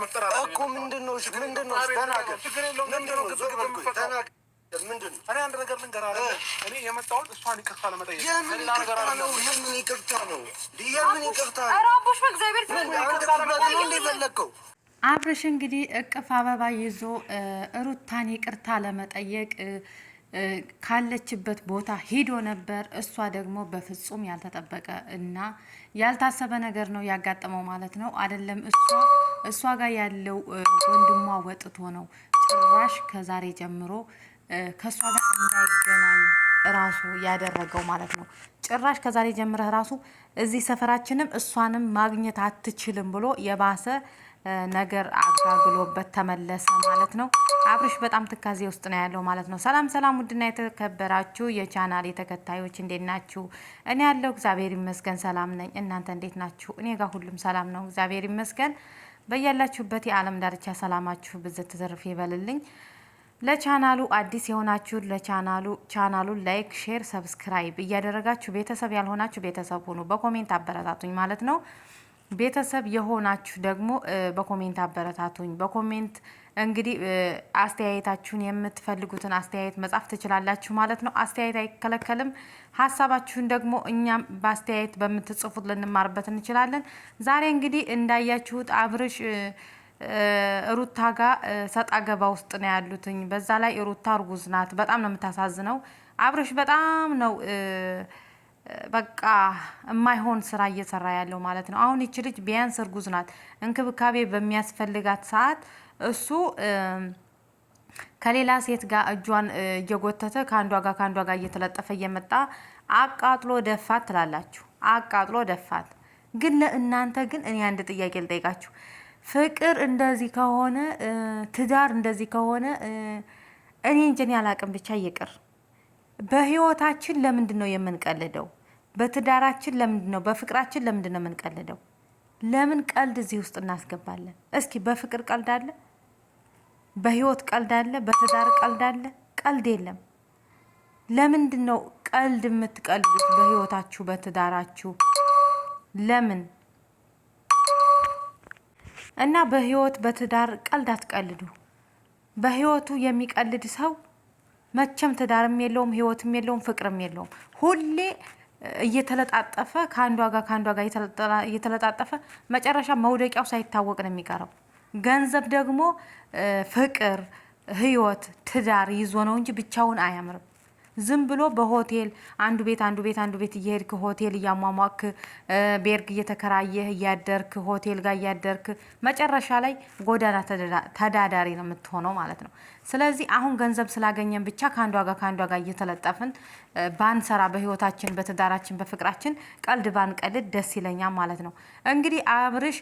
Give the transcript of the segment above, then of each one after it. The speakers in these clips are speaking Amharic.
መፍጠር አለ እኮ ምንድነው? እሺ ምንድነው? ተናገር። ምንድነው? ተናገር። ምንድነው? እኔ አንድ ነገር ልንገርህ አይደል? እኔ የመጣሁት እሷን ይቅርታ ለመጠየቅ ሌላ ነገር አይደለም። ምን ይቅርታ ነው? ምን ይቅርታ ነው? አራቦሽ በእግዚአብሔር ተፈለከው አብርሽ እንግዲህ እቅፍ አበባ ይዞ ሩታን ይቅርታ ለመጠየቅ ካለችበት ቦታ ሄዶ ነበር። እሷ ደግሞ በፍጹም ያልተጠበቀ እና ያልታሰበ ነገር ነው ያጋጠመው ማለት ነው። አይደለም እሷ ጋር ያለው ወንድሟ ወጥቶ ነው ጭራሽ ከዛሬ ጀምሮ ከሷ ጋር እንዳይገናኝ ራሱ ያደረገው ማለት ነው። ጭራሽ ከዛሬ ጀምረህ ራሱ እዚህ ሰፈራችንም እሷንም ማግኘት አትችልም ብሎ የባሰ ነገር አጋግሎበት ተመለሰ ማለት ነው። አብርሽ በጣም ትካዜ ውስጥ ነው ያለው ማለት ነው። ሰላም ሰላም፣ ውድና የተከበራችሁ የቻናል ተከታዮች እንዴት ናችሁ? እኔ ያለው እግዚአብሔር ይመስገን ሰላም ነኝ። እናንተ እንዴት ናችሁ? እኔ ጋር ሁሉም ሰላም ነው እግዚአብሔር ይመስገን። በያላችሁበት የዓለም ዳርቻ ሰላማችሁ ብዝት ትርፍ ይበልልኝ። ለቻናሉ አዲስ የሆናችሁ ቻናሉ ላይክ፣ ሼር፣ ሰብስክራይብ እያደረጋችሁ ቤተሰብ ያልሆናችሁ ቤተሰብ ሁኑ። በኮሜንት አበረታቱኝ ማለት ነው። ቤተሰብ የሆናችሁ ደግሞ በኮሜንት አበረታቱኝ። በኮሜንት እንግዲህ አስተያየታችሁን የምትፈልጉትን አስተያየት መጻፍ ትችላላችሁ ማለት ነው። አስተያየት አይከለከልም። ሀሳባችሁን ደግሞ እኛም በአስተያየት በምትጽፉት ልንማርበት እንችላለን። ዛሬ እንግዲህ እንዳያችሁት አብርሽ ሩታ ጋር ሰጣ ገባ ውስጥ ነው ያሉትኝ። በዛ ላይ ሩታ እርጉዝ ናት። በጣም ነው የምታሳዝነው። አብርሽ በጣም ነው በቃ የማይሆን ስራ እየሰራ ያለው ማለት ነው። አሁን ይቺ ልጅ ቢያንስ እርጉዝ ናት። እንክብካቤ በሚያስፈልጋት ሰዓት እሱ ከሌላ ሴት ጋር እጇን እየጎተተ ከአንዷ ጋር እየተለጠፈ እየመጣ አቃጥሎ ደፋት ትላላችሁ። አቃጥሎ ደፋት። ግን ለእናንተ ግን እኔ አንድ ጥያቄ ልጠይቃችሁ። ፍቅር እንደዚህ ከሆነ ትዳር እንደዚህ ከሆነ እኔ እንጀን ያላቅም ብቻ ይቅር። በህይወታችን ለምንድን ነው የምንቀልደው? በትዳራችን ለምንድን ነው? በፍቅራችን ለምንድን ነው የምንቀልደው? ለምን ቀልድ እዚህ ውስጥ እናስገባለን? እስኪ በፍቅር ቀልድ አለ? በህይወት ቀልድ አለ? በትዳር ቀልድ አለ? ቀልድ የለም። ለምንድን ነው ቀልድ የምትቀልዱት በህይወታችሁ በትዳራችሁ? ለምን? እና በህይወት በትዳር ቀልድ አትቀልዱ። በህይወቱ የሚቀልድ ሰው መቼም ትዳርም የለውም፣ ህይወትም የለውም፣ ፍቅርም የለውም። ሁሌ እየተለጣጠፈ ከአንዷ ጋር እየተለጣጠፈ መጨረሻ መውደቂያው ሳይታወቅ ነው የሚቀረው። ገንዘብ ደግሞ ፍቅር፣ ህይወት፣ ትዳር ይዞ ነው እንጂ ብቻውን አያምርም። ዝም ብሎ በሆቴል አንዱ ቤት እየሄድክ ሆቴል እያሟሟክ ቤርግ እየተከራየህ እያደርክ ሆቴል ጋር እያደርክ መጨረሻ ላይ ጎዳና ተዳዳሪ ነው የምትሆነው ማለት ነው። ስለዚህ አሁን ገንዘብ ስላገኘን ብቻ ከአንዷ ጋር እየተለጠፍን ባንሰራ፣ በህይወታችን በትዳራችን በፍቅራችን ቀልድ ባንቀልድ ደስ ይለኛል ማለት ነው። እንግዲህ አብርሽ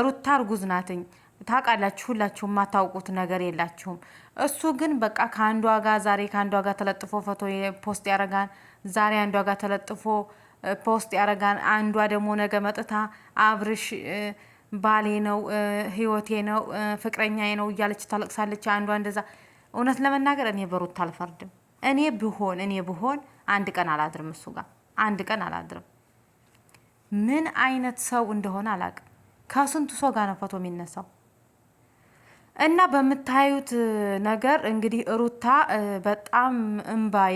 ሩታ እርጉዝ ናትኝ ታውቃላችሁ። ሁላችሁ የማታውቁት ነገር የላችሁም። እሱ ግን በቃ ዛሬ ከአንዷ ጋር ተለጥፎ ፎቶ ፖስት ያረጋን፣ ዛሬ አንዷ ጋር ተለጥፎ ፖስት ያረጋን። አንዷ ደግሞ ነገ መጥታ አብርሽ ባሌ ነው፣ ህይወቴ ነው፣ ፍቅረኛዬ ነው እያለች ታለቅሳለች። አንዷ እንደዛ። እውነት ለመናገር እኔ በሩታ አልፈርድም። እኔ ብሆን አንድ ቀን አላድርም፣ እሱ ጋር አንድ ቀን አላድርም። ምን አይነት ሰው እንደሆነ አላውቅም። ከስንቱ ሰው ጋር ነው ፎቶ የሚነሳው? እና በምታዩት ነገር እንግዲህ ሩታ በጣም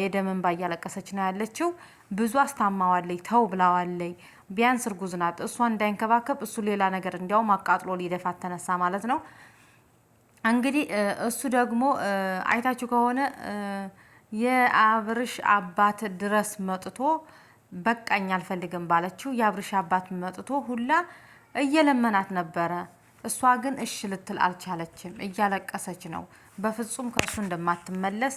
የደም እንባ እያለቀሰች ነው ያለችው። ብዙ አስታማዋለይ፣ ተው ብላዋለይ። ቢያንስ እርጉዝ ናት። እሷን እንዳይንከባከብ እሱ ሌላ ነገር እንዲያውም አቃጥሎ ሊደፋት ተነሳ ማለት ነው። እንግዲህ እሱ ደግሞ አይታችሁ ከሆነ የአብርሽ አባት ድረስ መጥቶ በቃኝ አልፈልግም ባለችው የአብርሽ አባት መጥቶ ሁላ እየለመናት ነበረ። እሷ ግን እሺ ልትል አልቻለችም። እያለቀሰች ነው በፍጹም ከሱ እንደማትመለስ።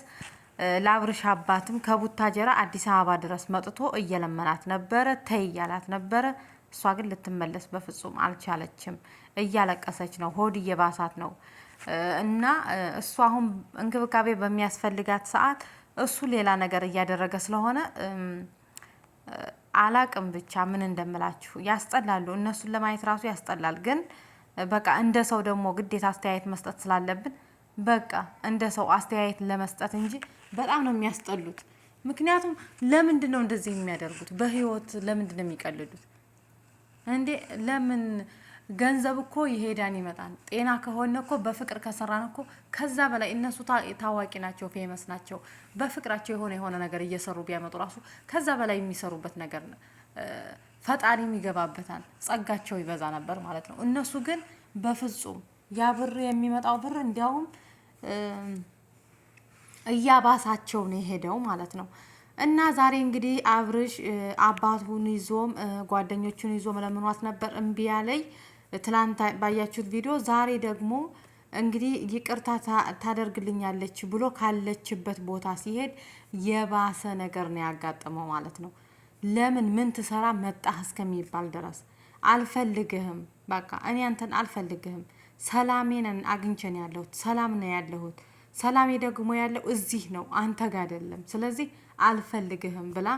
ለአብርሽ አባትም ከቡታጀራ አዲስ አበባ ድረስ መጥቶ እየለመናት ነበረ፣ ተይ እያላት ነበረ። እሷ ግን ልትመለስ በፍጹም አልቻለችም። እያለቀሰች ነው፣ ሆድ እየባሳት ነው። እና እሱ አሁን እንክብካቤ በሚያስፈልጋት ሰዓት እሱ ሌላ ነገር እያደረገ ስለሆነ አላቅም። ብቻ ምን እንደምላችሁ ያስጠላሉ። እነሱን ለማየት ራሱ ያስጠላል። ግን በቃ እንደ ሰው ደግሞ ግዴታ አስተያየት መስጠት ስላለብን በቃ እንደ ሰው አስተያየት ለመስጠት እንጂ በጣም ነው የሚያስጠሉት። ምክንያቱም ለምንድን ነው እንደዚህ የሚያደርጉት? በህይወት ለምንድን ነው የሚቀልዱት እንዴ? ለምን ገንዘብ እኮ ይሄዳን ይመጣል። ጤና ከሆነ እኮ በፍቅር ከሰራን እኮ ከዛ በላይ እነሱ ታዋቂ ናቸው፣ ፌመስ ናቸው። በፍቅራቸው የሆነ ነገር እየሰሩ ቢያመጡ ራሱ ከዛ በላይ የሚሰሩበት ነገር ፈጣሪም ይገባበታል፣ ጸጋቸው ይበዛ ነበር ማለት ነው። እነሱ ግን በፍጹም ያ ብር የሚመጣው ብር እንዲያውም እያባሳቸው ነው የሄደው ማለት ነው። እና ዛሬ እንግዲህ አብርሽ አባቱን ይዞም ጓደኞቹን ይዞ መለምኗት ነበር፣ እምቢ ያለኝ ትላንት ባያችሁት ቪዲዮ። ዛሬ ደግሞ እንግዲህ ይቅርታ ታደርግልኛለች ብሎ ካለችበት ቦታ ሲሄድ የባሰ ነገር ነው ያጋጠመው ማለት ነው። ለምን ምን ትሰራ መጣህ እስከሚባል ድረስ አልፈልግህም፣ በቃ እኔ አንተን አልፈልግህም፣ ሰላሜን አግኝቼን ያለሁት ሰላም ነው ያለሁት፣ ሰላሜ ደግሞ ያለው እዚህ ነው አንተ ጋር አይደለም፣ ስለዚህ አልፈልግህም ብላ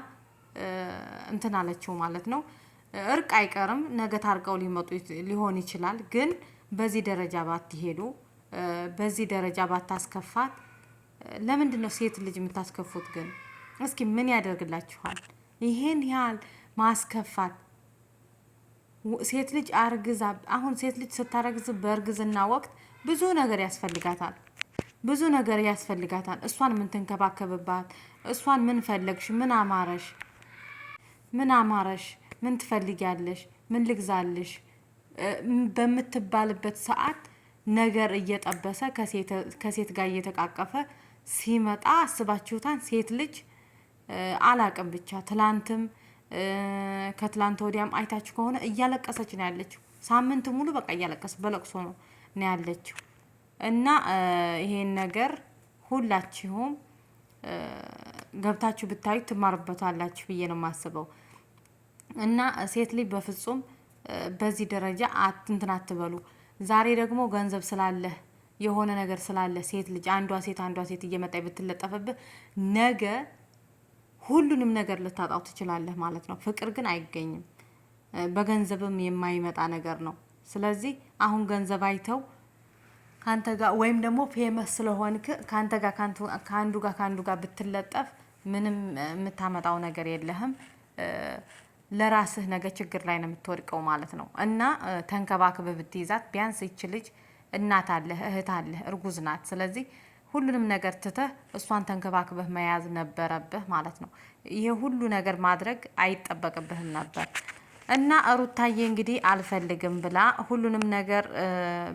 እንትን አለችው ማለት ነው። እርቅ አይቀርም፣ ነገ ታርቀው ሊመጡ ሊሆን ይችላል። ግን በዚህ ደረጃ ባትሄዱ፣ በዚህ ደረጃ ባታስከፋት። ለምንድን ነው ሴት ልጅ የምታስከፉት ግን? እስኪ ምን ያደርግላችኋል ይሄን ያህል ማስከፋት? ሴት ልጅ አርግዛ፣ አሁን ሴት ልጅ ስታረግዝ በእርግዝና ወቅት ብዙ ነገር ያስፈልጋታል፣ ብዙ ነገር ያስፈልጋታል። እሷን ምን ትንከባከብባት፣ እሷን ምን ፈለግሽ፣ ምን አማረሽ፣ ምን አማረሽ፣ ምን ትፈልጊያለሽ፣ ምን ልግዛልሽ በምትባልበት ሰዓት ነገር እየጠበሰ ከሴት ጋር እየተቃቀፈ ሲመጣ አስባችሁታን? ሴት ልጅ አላቅም ብቻ ትላንትም ከትላንት ወዲያም አይታችሁ ከሆነ እያለቀሰች ነው ያለችው። ሳምንት ሙሉ በቃ እያለቀሰ በለቅሶ ነው ያለችው። እና ይሄን ነገር ሁላችሁም ገብታችሁ ብታዩ ትማሩበታላችሁ ብዬ ነው የማስበው። እና ሴት ልጅ በፍጹም በዚህ ደረጃ እንትን አትበሉ። ዛሬ ደግሞ ገንዘብ ስላለህ የሆነ ነገር ስላለ ሴት ልጅ አንዷ ሴት እየመጣ ብትለጠፍብህ ነገ ሁሉንም ነገር ልታጣው ትችላለህ ማለት ነው። ፍቅር ግን አይገኝም፣ በገንዘብም የማይመጣ ነገር ነው። ስለዚህ አሁን ገንዘብ አይተው ካንተ ጋር ወይም ደግሞ ፌመስ ስለሆንክ ካንተ ጋር ከአንዱ ጋር ብትለጠፍ ምንም የምታመጣው ነገር የለህም። ለራስህ ነገ ችግር ላይ ነው የምትወድቀው ማለት ነው። እና ተንከባክበህ ብትይዛት ቢያንስ ይች ልጅ እናት አለህ፣ እህት አለህ፣ እርጉዝ ናት። ስለዚህ ሁሉንም ነገር ትተህ እሷን ተንከባክበህ መያዝ ነበረብህ ማለት ነው። ይሄ ሁሉ ነገር ማድረግ አይጠበቅብህም ነበር። እና ሩታዬ እንግዲህ አልፈልግም ብላ ሁሉንም ነገር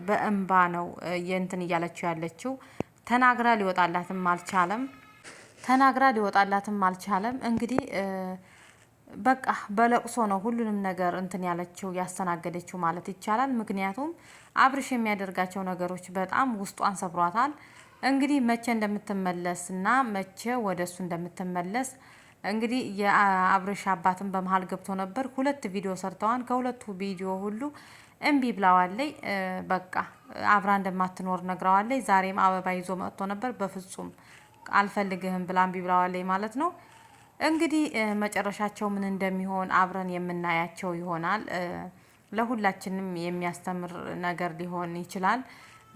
በእንባ ነው የእንትን እያለችው ያለችው። ተናግራ ሊወጣላትም አልቻለም። እንግዲህ በቃ በለቅሶ ነው ሁሉንም ነገር እንትን ያለችው ያስተናገደችው ማለት ይቻላል። ምክንያቱም አብርሽ የሚያደርጋቸው ነገሮች በጣም ውስጧን ሰብሯታል። እንግዲህ መቼ እንደምትመለስ እና መቼ ወደ እሱ እንደምትመለስ እንግዲህ የአብርሽ አባትን በመሀል ገብቶ ነበር። 2 ቪዲዮ ሰርተዋን። ከሁለቱ ቪዲዮ ሁሉ እምቢ ብላዋለይ። በቃ አብራ እንደማትኖር ነግረዋለይ። ዛሬም አበባ ይዞ መጥቶ ነበር። በፍጹም አልፈልግህም ብላ እምቢ ብላዋለይ ማለት ነው። እንግዲህ መጨረሻቸው ምን እንደሚሆን አብረን የምናያቸው ይሆናል። ለሁላችንም የሚያስተምር ነገር ሊሆን ይችላል።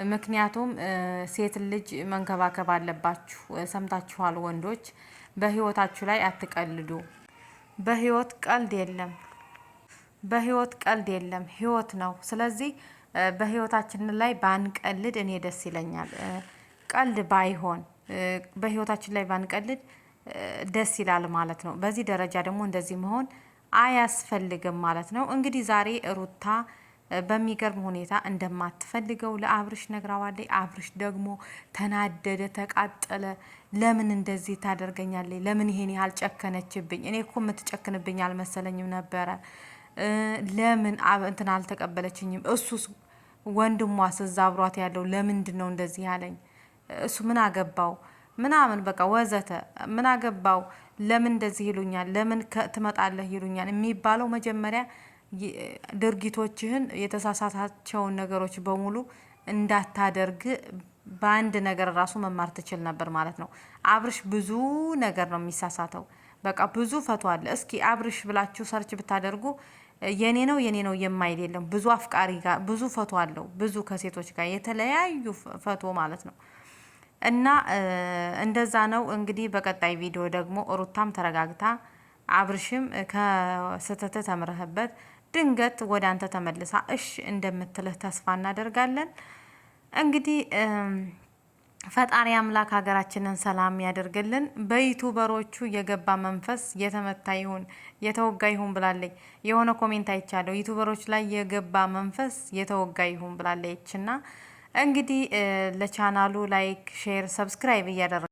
ምክንያቱም ሴት ልጅ መንከባከብ አለባችሁ። ሰምታችኋል ወንዶች፣ በህይወታችሁ ላይ አትቀልዱ። በህይወት ቀልድ የለም፣ ህይወት ነው። ስለዚህ በህይወታችን ላይ ባንቀልድ እኔ ደስ ይለኛል። ቀልድ ባይሆን በህይወታችን ላይ ባንቀልድ ደስ ይላል ማለት ነው። በዚህ ደረጃ ደግሞ እንደዚህ መሆን አያስፈልግም ማለት ነው። እንግዲህ ዛሬ ሩታ በሚገርም ሁኔታ እንደማትፈልገው ለአብርሽ ነግራዋለች። አብርሽ ደግሞ ተናደደ፣ ተቃጠለ። ለምን እንደዚህ ታደርገኛለች? ለምን ይሄን ያህል ጨከነችብኝ? እኔ እኮ የምትጨክንብኝ አልመሰለኝም ነበረ። ለምን እንትን አልተቀበለችኝም? እሱስ ወንድሟስ እዛ አብሯት ያለው ለምንድን ነው እንደዚህ ያለኝ? እሱ ምን አገባው ምናምን በቃ ወዘተ። ምን አገባው? ለምን እንደዚህ ይሉኛል? ለምን ትመጣለህ ይሉኛል የሚባለው መጀመሪያ ድርጊቶችህን የተሳሳታቸውን ነገሮች በሙሉ እንዳታደርግ በአንድ ነገር ራሱ መማር ትችል ነበር ማለት ነው። አብርሽ ብዙ ነገር ነው የሚሳሳተው። በቃ ብዙ ፈቶ አለ። እስኪ አብርሽ ብላችሁ ሰርች ብታደርጉ የኔ ነው የማይል የለም። ብዙ አፍቃሪ ጋር ብዙ ፈቶ አለው። ብዙ ከሴቶች ጋር የተለያዩ ፈቶ ማለት ነው። እና እንደዛ ነው እንግዲህ። በቀጣይ ቪዲዮ ደግሞ ሩታም ተረጋግታ አብርሽም ከስተት ተምረህበት ድንገት ወደ አንተ ተመልሳ እሽ እንደምትልህ ተስፋ እናደርጋለን። እንግዲህ ፈጣሪ አምላክ ሀገራችንን ሰላም ያደርግልን። በዩቱበሮቹ የገባ መንፈስ የተመታ ይሁን የተወጋ ይሁን ብላለች። የሆነ ኮሜንት አይቻለሁ። ዩቱበሮች ላይ የገባ መንፈስ የተወጋ ይሁን ብላለችና እንግዲህ ለቻናሉ ላይክ፣ ሼር፣ ሰብስክራይብ እያደረገ